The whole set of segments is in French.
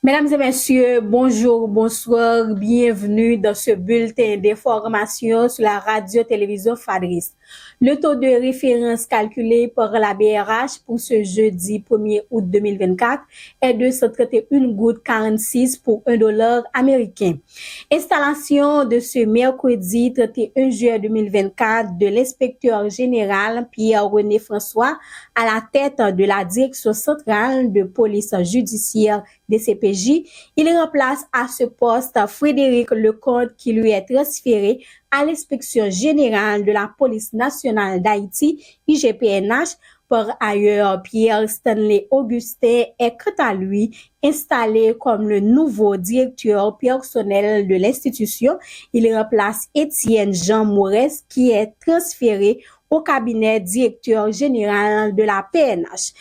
Mesdames et messieurs, bonjour, bonsoir, bienvenue dans ce bulletin d'information sur la radio-télévision FADRIS. Le taux de référence calculé par la BRH pour ce jeudi 1er août 2024 est de 131,46 pour $1 américain. Installation de ce mercredi 31 juillet 2024 de l'inspecteur général Pierre-René François à la tête de la direction centrale de police judiciaire DCPJ. Il remplace à ce poste Frédéric Lecomte qui lui est transféré à l'inspection générale de la police nationale d'Haïti, IGPNH. Par ailleurs, Pierre Stanley Augustin est quant à lui installé comme le nouveau directeur personnel de l'institution. Il remplace Étienne Jean Moures qui est transféré au cabinet directeur général de la PNH.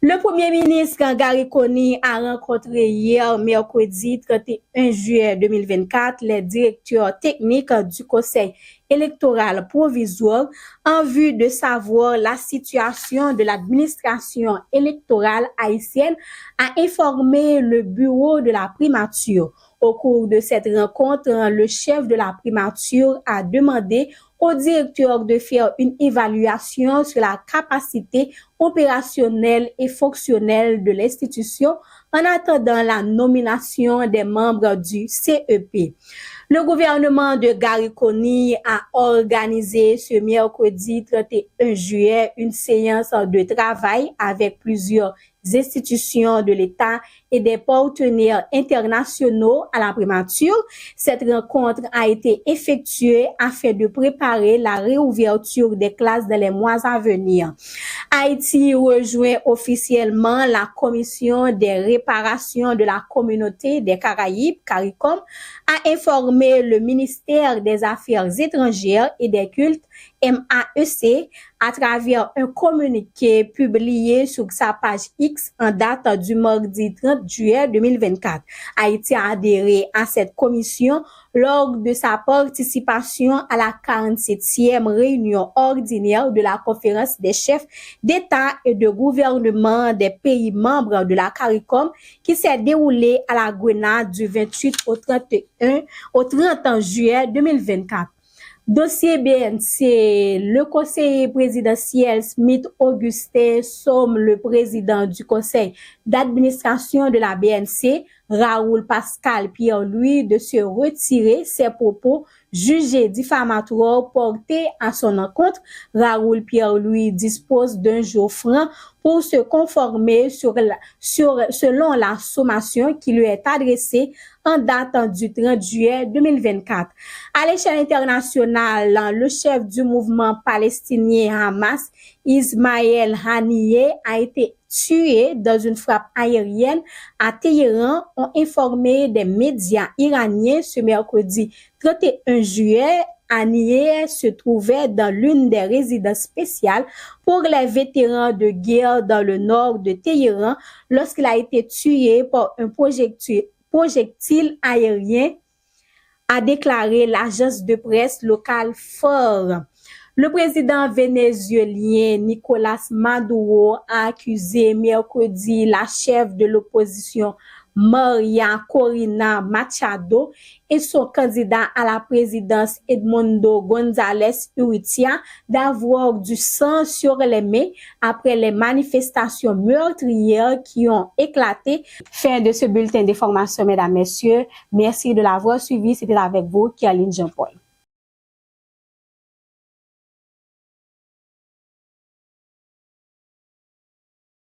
Le Premier ministre Gary Coney a rencontré hier, mercredi 31 juillet 2024, les directeurs techniques du Conseil électoral provisoire en vue de savoir la situation de l'administration électorale haïtienne, a informé le bureau de la primature. Au cours de cette rencontre, le chef de la primature a demandé au directeur de faire une évaluation sur la capacité opérationnelle et fonctionnelle de l'institution en attendant la nomination des membres du CEP. Le gouvernement de Gary Coney a organisé ce mercredi 31 juillet une séance de travail avec plusieurs institutions de l'État et des partenaires internationaux à la primature. Cette rencontre a été effectuée afin de préparer la réouverture des classes dans les mois à venir. Haïti rejoint officiellement la Commission des réparations de la communauté des Caraïbes, CARICOM, a informé le ministère des Affaires étrangères et des cultes, MAEC, à travers un communiqué publié sur sa page X en date du mardi 30 juillet 2024. Haïti a adhéré à cette commission lors de sa participation à la 47e réunion ordinaire de la conférence des chefs d'État et de gouvernement des pays membres de la CARICOM qui s'est déroulée à la Grenade du 28 au 30 juillet 2024. Dossier BNC, le conseiller présidentiel Smith Augustin somme le président du conseil d'administration de la BNC, Raoul Pascal Pierre-Louis, de se retirer ses propos jugés diffamatoires portés à son encontre. Raoul Pierre-Louis dispose d'un jour franc pour se conformer selon la sommation qui lui est adressée en date du 30 juillet 2024. À l'échelle internationale, le chef du mouvement palestinien Hamas, Ismaël Haniyeh, a été tué dans une frappe aérienne à Téhéran, ont informé des médias iraniens ce mercredi 31 juillet. Haniyeh se trouvait dans l'une des résidences spéciales pour les vétérans de guerre dans le nord de Téhéran lorsqu'il a été tué par un projectile aérien, a déclaré l'agence de presse locale FAR. Le président vénézuélien Nicolás Maduro a accusé mercredi la chef de l'opposition Maria Corina Machado et son candidat à la présidence Edmundo González Urrutia d'avoir du sang sur les mains après les manifestations meurtrières qui ont éclaté. Fin de ce bulletin d'information, mesdames, messieurs. Merci de l'avoir suivi. C'était avec vous, Kialine Jean-Paul.